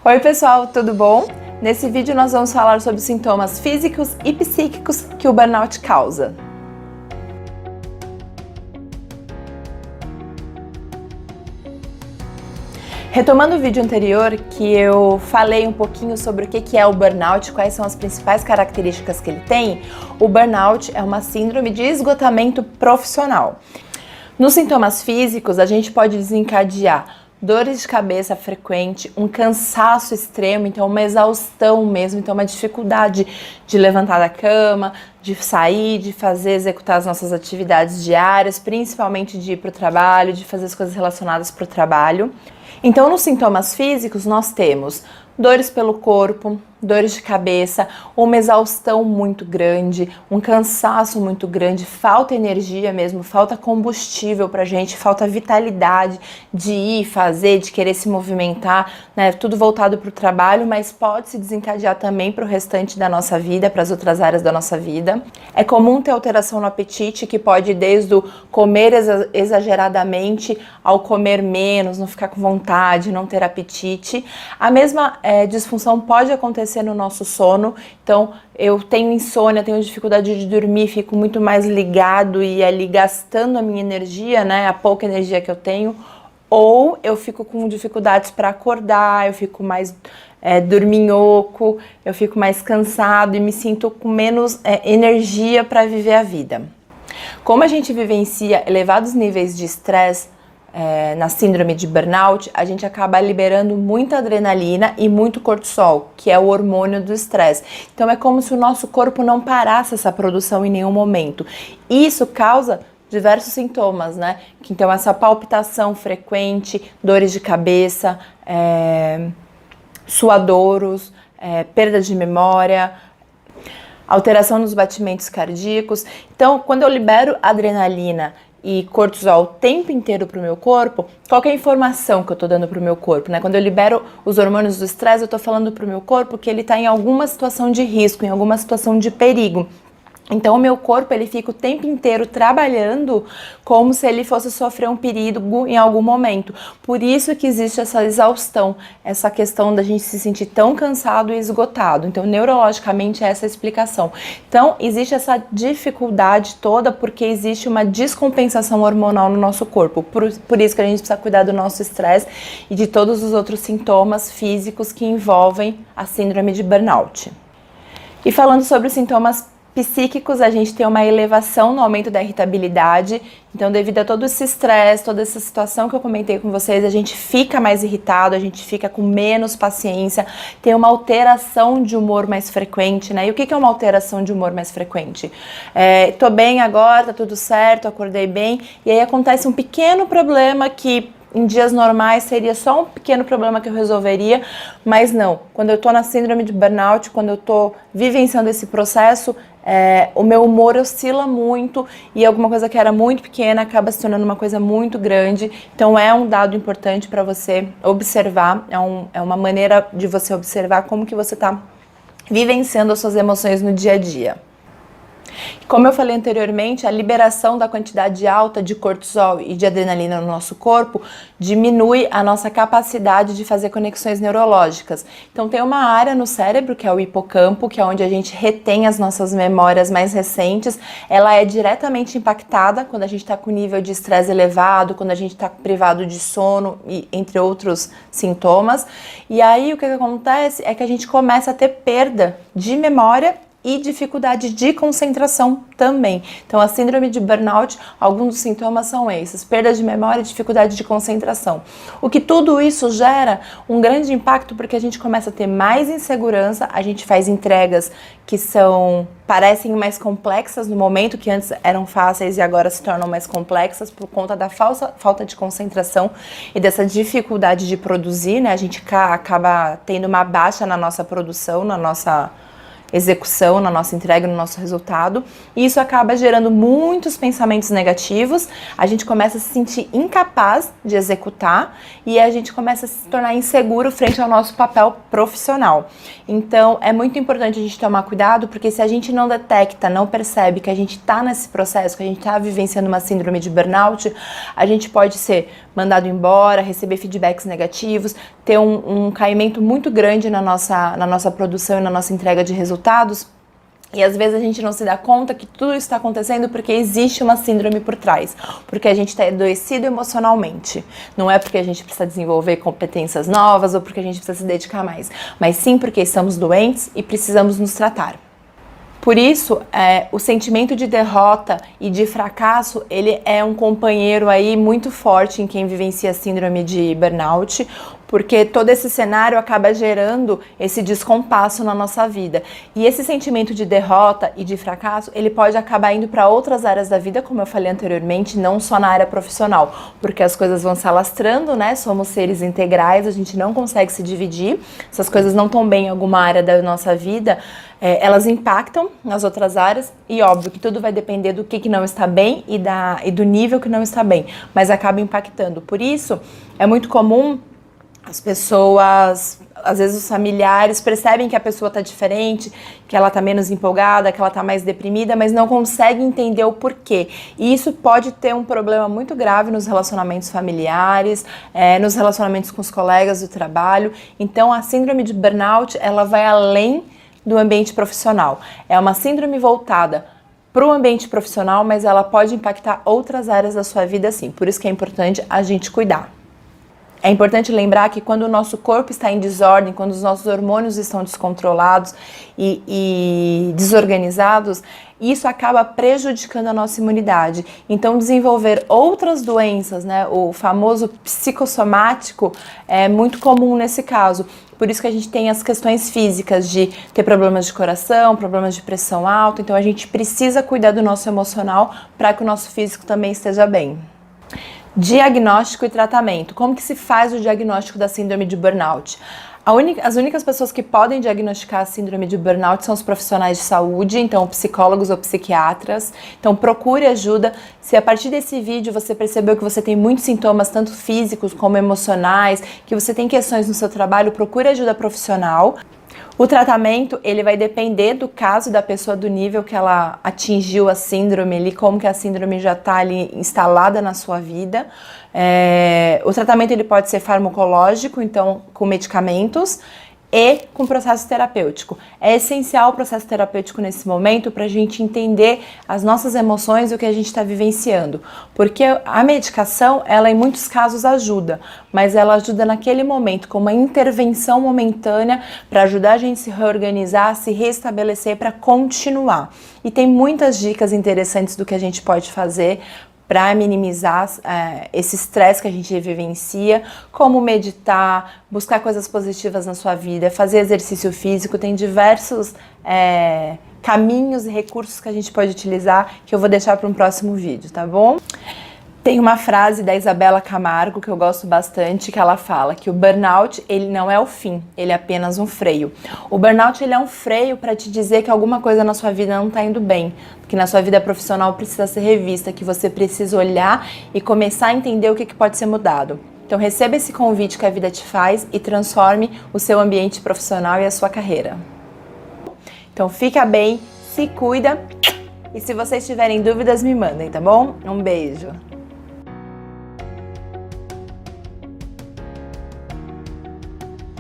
Oi pessoal, tudo bom? Nesse vídeo nós vamos falar sobre os sintomas físicos e psíquicos que o burnout causa. Retomando o vídeo anterior, que eu falei um pouquinho sobre o que é o burnout, quais são as principais características que ele tem, o burnout é uma síndrome de esgotamento profissional. Nos sintomas físicos, a gente pode desencadear dores de cabeça frequente, um cansaço extremo, então uma exaustão mesmo, então uma dificuldade de levantar da cama, de sair, de fazer, executar as nossas atividades diárias, principalmente de ir para o trabalho, de fazer as coisas relacionadas para o trabalho. Então, nos sintomas físicos, nós temos dores pelo corpo, dores de cabeça, uma exaustão muito grande, um cansaço muito grande, falta energia mesmo, falta combustível pra gente, falta vitalidade de ir, fazer, de querer se movimentar, né? Tudo voltado pro trabalho, mas pode se desencadear também pro restante da nossa vida, para as outras áreas da nossa vida. É comum ter alteração no apetite, que pode ir desde o comer exageradamente ao comer menos, não ficar com vontade, não ter apetite. A mesma disfunção pode acontecer no nosso sono, então eu tenho insônia, tenho dificuldade de dormir, fico muito mais ligado e ali gastando a minha energia, né, a pouca energia que eu tenho, ou eu fico com dificuldades para acordar, eu fico mais dorminhoco, eu fico mais cansado e me sinto com menos energia para viver a vida. Como a gente vivencia elevados níveis de estresse, na síndrome de burnout, a gente acaba liberando muita adrenalina e muito cortisol, que é o hormônio do estresse. Então é como se o nosso corpo não parasse essa produção em nenhum momento. Isso causa diversos sintomas, né? Então essa palpitação frequente, dores de cabeça, suadoros, perda de memória, alteração nos batimentos cardíacos. Então, quando eu libero adrenalina e cortisol o tempo inteiro para o meu corpo, qual que é a informação que eu estou dando para o meu corpo, né? Quando eu libero os hormônios do estresse, eu estou falando para o meu corpo que ele está em alguma situação de risco, em alguma situação de perigo. Então o meu corpo ele fica o tempo inteiro trabalhando como se ele fosse sofrer um perigo em algum momento. Por isso que existe essa exaustão, essa questão da gente se sentir tão cansado e esgotado. Então neurologicamente é essa a explicação. Então existe essa dificuldade toda porque existe uma descompensação hormonal no nosso corpo. Por isso que a gente precisa cuidar do nosso estresse e de todos os outros sintomas físicos que envolvem a síndrome de burnout. E falando sobre os sintomas psíquicos, a gente tem uma elevação no aumento da irritabilidade. Então, devido a todo esse estresse, toda essa situação que eu comentei com vocês, a gente fica mais irritado, a gente fica com menos paciência, tem uma alteração de humor mais frequente, né? E o que é uma alteração de humor mais frequente? Tô bem agora, tá tudo certo, acordei bem, e aí acontece um pequeno problema que em dias normais seria só um pequeno problema que eu resolveria, mas não. Quando eu tô na síndrome de burnout, quando eu tô vivenciando esse processo, o meu humor oscila muito e alguma coisa que era muito pequena acaba se tornando uma coisa muito grande. Então é um dado importante para você observar, é uma maneira de você observar como que você está vivenciando as suas emoções no dia a dia. Como eu falei anteriormente, a liberação da quantidade alta de cortisol e de adrenalina no nosso corpo diminui a nossa capacidade de fazer conexões neurológicas. Então tem uma área no cérebro, que é o hipocampo, que é onde a gente retém as nossas memórias mais recentes. Ela é diretamente impactada quando a gente está com nível de estresse elevado, quando a gente está privado de sono, e entre outros sintomas. E aí o que acontece é que a gente começa a ter perda de memória e dificuldade de concentração também. Então, a síndrome de burnout, alguns dos sintomas são esses: perda de memória e dificuldade de concentração. O que tudo isso gera um grande impacto porque a gente começa a ter mais insegurança, a gente faz entregas que parecem mais complexas no momento, que antes eram fáceis e agora se tornam mais complexas por conta da falta de concentração e dessa dificuldade de produzir, né? A gente acaba tendo uma baixa na nossa produção, execução, na nossa entrega, no nosso resultado, e isso acaba gerando muitos pensamentos negativos, a gente começa a se sentir incapaz de executar e a gente começa a se tornar inseguro frente ao nosso papel profissional. Então, é muito importante a gente tomar cuidado, porque se a gente não detecta, não percebe que a gente está nesse processo, que a gente está vivenciando uma síndrome de burnout, a gente pode ser mandado embora, receber feedbacks negativos, ter um caimento muito grande na nossa produção e na nossa entrega de resultados. E às vezes a gente não se dá conta que tudo isso está acontecendo porque existe uma síndrome por trás, porque a gente está adoecido emocionalmente. Não é porque a gente precisa desenvolver competências novas ou porque a gente precisa se dedicar mais, mas sim porque estamos doentes e precisamos nos tratar. Por isso, o sentimento de derrota e de fracasso, ele é um companheiro aí muito forte em quem vivencia a síndrome de burnout, porque todo esse cenário acaba gerando esse descompasso na nossa vida. E esse sentimento de derrota e de fracasso, ele pode acabar indo para outras áreas da vida, como eu falei anteriormente, não só na área profissional, porque as coisas vão se alastrando, né? Somos seres integrais, a gente não consegue se dividir. Se as coisas não estão bem em alguma área da nossa vida, elas impactam nas outras áreas, e óbvio que tudo vai depender do que não está bem e do nível que não está bem, mas acaba impactando. Por isso, é muito comum as pessoas, às vezes os familiares, percebem que a pessoa está diferente, que ela está menos empolgada, que ela está mais deprimida, mas não conseguem entender o porquê. E isso pode ter um problema muito grave nos relacionamentos familiares, nos relacionamentos com os colegas do trabalho. Então, a síndrome de burnout, ela vai além do ambiente profissional. É uma síndrome voltada para o ambiente profissional, mas ela pode impactar outras áreas da sua vida sim. Por isso que é importante a gente cuidar. É importante lembrar que quando o nosso corpo está em desordem, quando os nossos hormônios estão descontrolados e desorganizados, isso acaba prejudicando a nossa imunidade. Então, desenvolver outras doenças, né, o famoso psicossomático, é muito comum nesse caso. Por isso que a gente tem as questões físicas de ter problemas de coração, problemas de pressão alta. Então, a gente precisa cuidar do nosso emocional para que o nosso físico também esteja bem. Diagnóstico e tratamento. Como que se faz o diagnóstico da síndrome de burnout? As únicas pessoas que podem diagnosticar a síndrome de burnout são os profissionais de saúde, então psicólogos ou psiquiatras. Então procure ajuda. Se a partir desse vídeo você percebeu que você tem muitos sintomas, tanto físicos como emocionais, que você tem questões no seu trabalho, procure ajuda profissional. O tratamento, ele vai depender do caso da pessoa, do nível que ela atingiu a síndrome ali, como que a síndrome já está ali instalada na sua vida. O tratamento, ele pode ser farmacológico, então com medicamentos, e com processo terapêutico. É essencial o processo terapêutico nesse momento para a gente entender as nossas emoções e o que a gente está vivenciando. Porque a medicação, ela em muitos casos ajuda, mas ela ajuda naquele momento, com uma intervenção momentânea para ajudar a gente a se reorganizar, a se restabelecer para continuar. E tem muitas dicas interessantes do que a gente pode fazer para minimizar esse estresse que a gente vivencia, como meditar, buscar coisas positivas na sua vida, fazer exercício físico. Tem diversos caminhos e recursos que a gente pode utilizar, que eu vou deixar para um próximo vídeo, tá bom? Tem uma frase da Isabela Camargo que eu gosto bastante, que ela fala que o burnout, ele não é o fim, ele é apenas um freio. O burnout, ele é um freio para te dizer que alguma coisa na sua vida não está indo bem, que na sua vida profissional precisa ser revista, que você precisa olhar e começar a entender o que pode ser mudado. Então receba esse convite que a vida te faz e transforme o seu ambiente profissional e a sua carreira. Então fica bem, se cuida e se vocês tiverem dúvidas me mandem, tá bom? Um beijo!